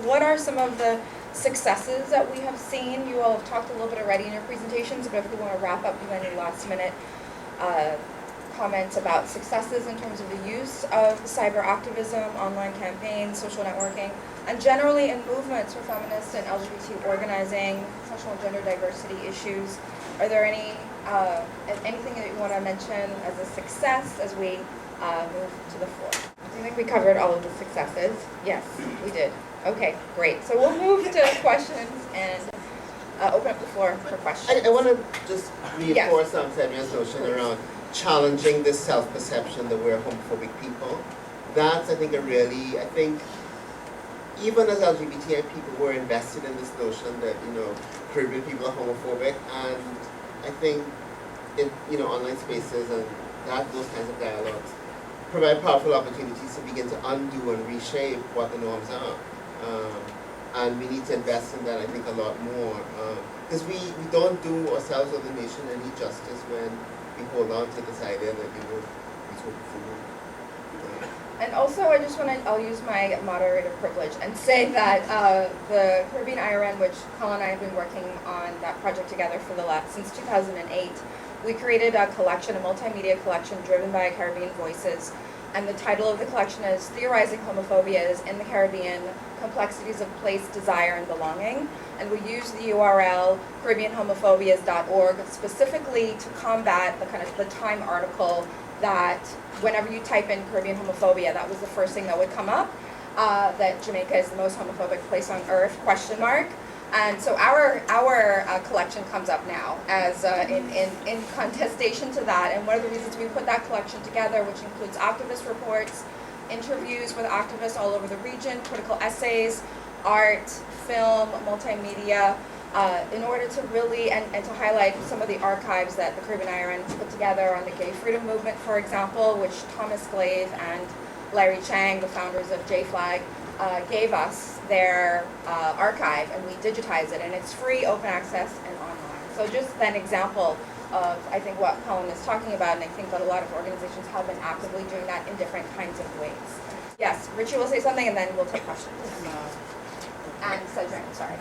What are some of the successes that we have seen? You all have talked a little bit already in your presentations, but if we want to wrap up, do any last minute comments about successes in terms of the use of cyber activism, online campaigns, social networking, and generally in movements for feminist and LGBT organizing, sexual and gender diversity issues. Are there anything that you want to mention as a success as we move to the floor? I think we covered all of the successes. Yes, we did. Okay, great. So we'll move to questions and open up the floor for questions. I want to just reinforce Cedriann's notion around challenging this self-perception that we're homophobic people. That's, I think, even as LGBTI people, we're invested in this notion that, Caribbean people are homophobic, and I think, online spaces and those kinds of dialogues provide powerful opportunities to begin to undo and reshape what the norms are. And we need to invest in that, I think, a lot more. Because we don't do ourselves or the nation any justice when we hold on to this idea that, we talk food. And also, I'll use my moderator privilege and say that the Caribbean IRN, which Colin and I have been working on that project together since 2008, we created a collection, a multimedia collection driven by Caribbean Voices. And the title of the collection is Theorizing Homophobias in the Caribbean, Complexities of Place, Desire, and Belonging. And we use the URL CaribbeanHomophobias.org specifically to combat the Time article that whenever you type in Caribbean homophobia, that was the first thing that would come up, that Jamaica is the most homophobic place on earth, ? And so our collection comes up now as in contestation to that. And one of the reasons we put that collection together, which includes activist reports, interviews with activists all over the region, critical essays, art, film, multimedia, in order to really, and to highlight some of the archives that the Caribbean IRN put together on the gay freedom movement, for example, which Thomas Glave and Larry Chang, the founders of JFLAG, gave us their archive, and we digitize it, and it's free, open access, and online. So just an example of, I think, what Colin is talking about, and I think that a lot of organizations have been actively doing that in different kinds of ways. Yes, Richie will say something, and then we'll take questions. And Cedriann, sorry.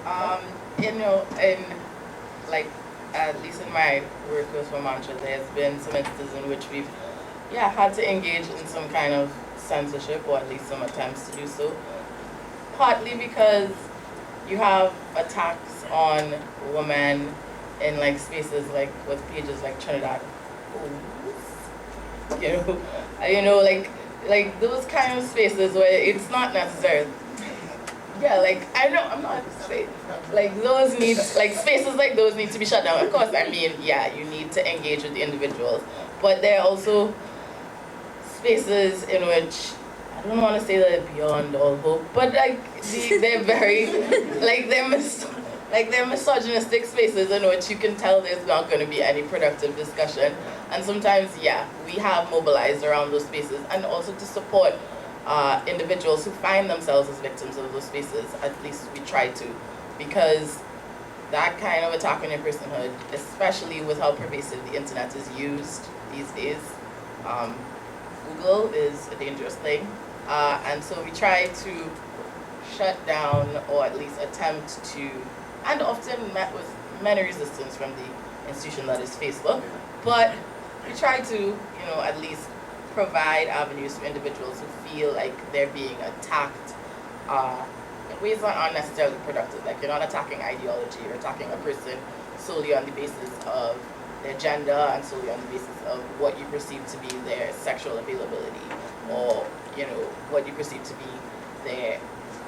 At least in my work with WOMANTRA, there's been some instances in which we've, had to engage in some kind of censorship, or at least some attempts to do so. Partly because you have attacks on women in spaces with pages like Trinidad, those kind of spaces where it's not necessary. I know, I'm not straight. Those need, spaces like those need to be shut down. Of course, you need to engage with the individuals, but there are also spaces in which, I don't want to say that they're beyond all hope, but they're very, they're misogynistic spaces in which you can tell there's not going to be any productive discussion. And sometimes, we have mobilized around those spaces, and also to support individuals who find themselves as victims of those spaces. At least we try to, because that kind of attack on your personhood, especially with how pervasive the internet is used these days, Google is a dangerous thing. And so we try to shut down, or at least attempt to, and often met with many resistance from the institution that is Facebook, but we try to, at least provide avenues for individuals who feel like they're being attacked in ways that aren't necessarily productive. You're not attacking ideology, you're attacking a person solely on the basis of their gender and solely on the basis of what you perceive to be their sexual availability, or what you perceive to be their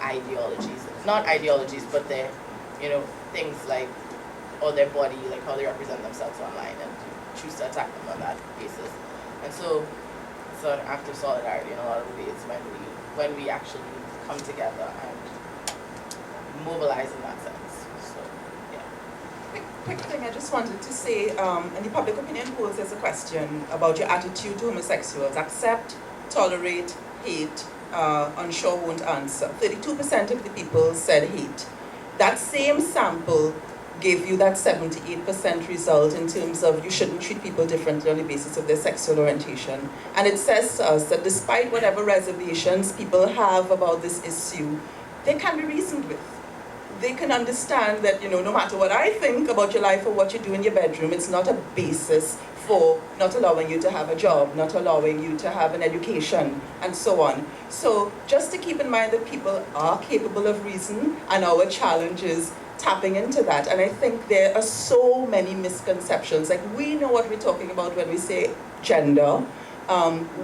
ideologies. Not ideologies, but their, things or their body, how they represent themselves online, and choose to attack them on that basis. And so it's an act of solidarity in a lot of ways when we actually come together and mobilize in that sense. So, Quick thing I just wanted to say, in the public opinion polls, there's a question about your attitude to homosexuals. Accept, tolerate, hate, unsure, won't answer. 32% of the people said hate. That same sample gave you that 78% result in terms of you shouldn't treat people differently on the basis of their sexual orientation. And it says to us that despite whatever reservations people have about this issue, they can be reasoned with. They can understand that, no matter what I think about your life or what you do in your bedroom, it's not a basis for not allowing you to have a job, not allowing you to have an education, and so on. So just to keep in mind that people are capable of reason, and our challenge is tapping into that. And I think there are so many misconceptions. Like, we know what we're talking about when we say gender.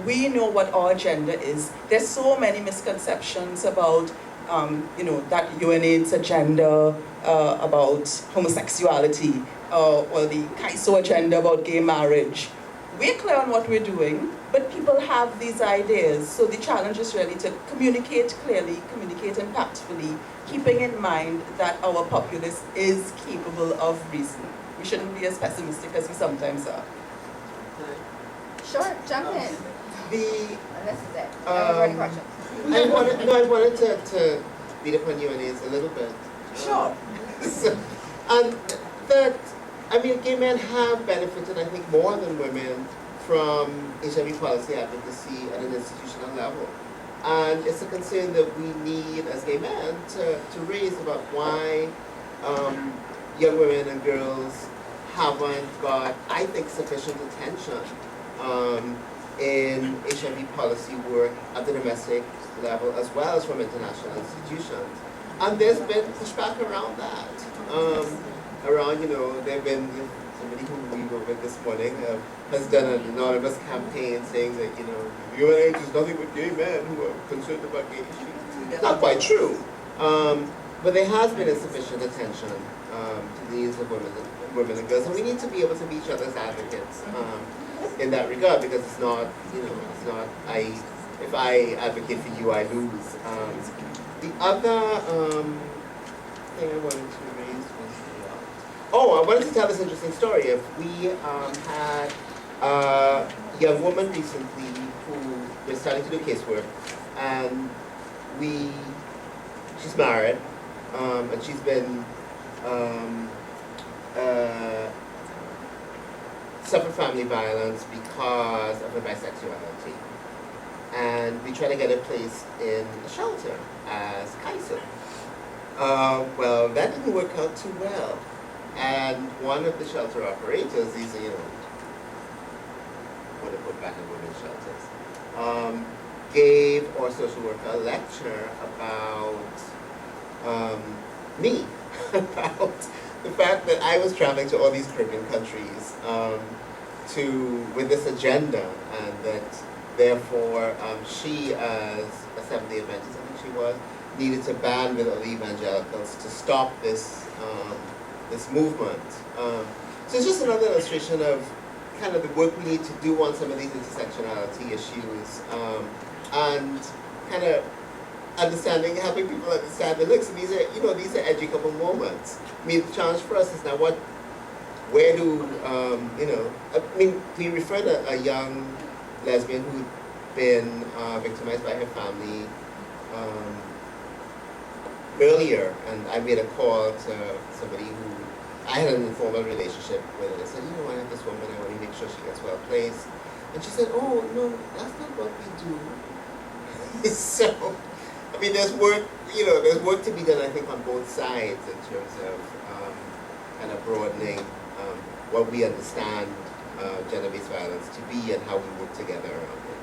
We know what our gender is. There's so many misconceptions about that UNAIDS agenda about homosexuality, or the CAISO agenda about gay marriage. We're clear on what we're doing, but people have these ideas. So the challenge is really to communicate clearly, communicate impactfully, keeping in mind that our populace is capable of reason. We shouldn't be as pessimistic as we sometimes are. Sure, jump in. And this is it. I have any questions. I wanted to beat up on UNAIDS a little bit. Sure. And that, gay men have benefited, I think, more than women from HIV policy advocacy at an institutional level. And it's a concern that we need, as gay men, to raise about why young women and girls haven't got, I think, sufficient attention in HIV policy work at the domestic level as well as from international institutions. And there's been pushback around that. There have been somebody who we were with this morning has done an anonymous campaign saying that, UNAIDS is nothing but gay men who are concerned about gay issues. It's not quite true. But there has been insufficient attention to the needs of women and girls, and we need to be able to be each other's advocates in that regard, because it's not, if I advocate for you, I lose. The other thing I wanted to raise was, I wanted to tell this interesting story. If we had a young woman recently who was starting to do casework, and she's married, and she's been suffered family violence because of her bisexuality. And we try to get her placed in a shelter as CAISO. Well, that didn't work out too well. And one of the shelter operators, these are, what to put back in women's shelters, gave our social worker a lecture about me, about the fact that I was traveling to all these Caribbean countries with this agenda, and that therefore she, as a Seventh-day Adventist, I think she was, needed to band with other evangelicals to stop this movement. So it's just another illustration of kind of the work we need to do on some of these intersectionality issues, and kind of helping people understand that, look, so these are educable moments. The challenge for us is now we referred a young lesbian who'd been victimized by her family earlier, and I made a call to somebody who I had an informal relationship with, and I said, I have this woman, I want to make sure she gets well placed. And she said, oh, no, that's not what we do. So, there's work to be done, I think, on both sides in terms of kind of broadening what we understand gender-based violence to be and how we work together around it.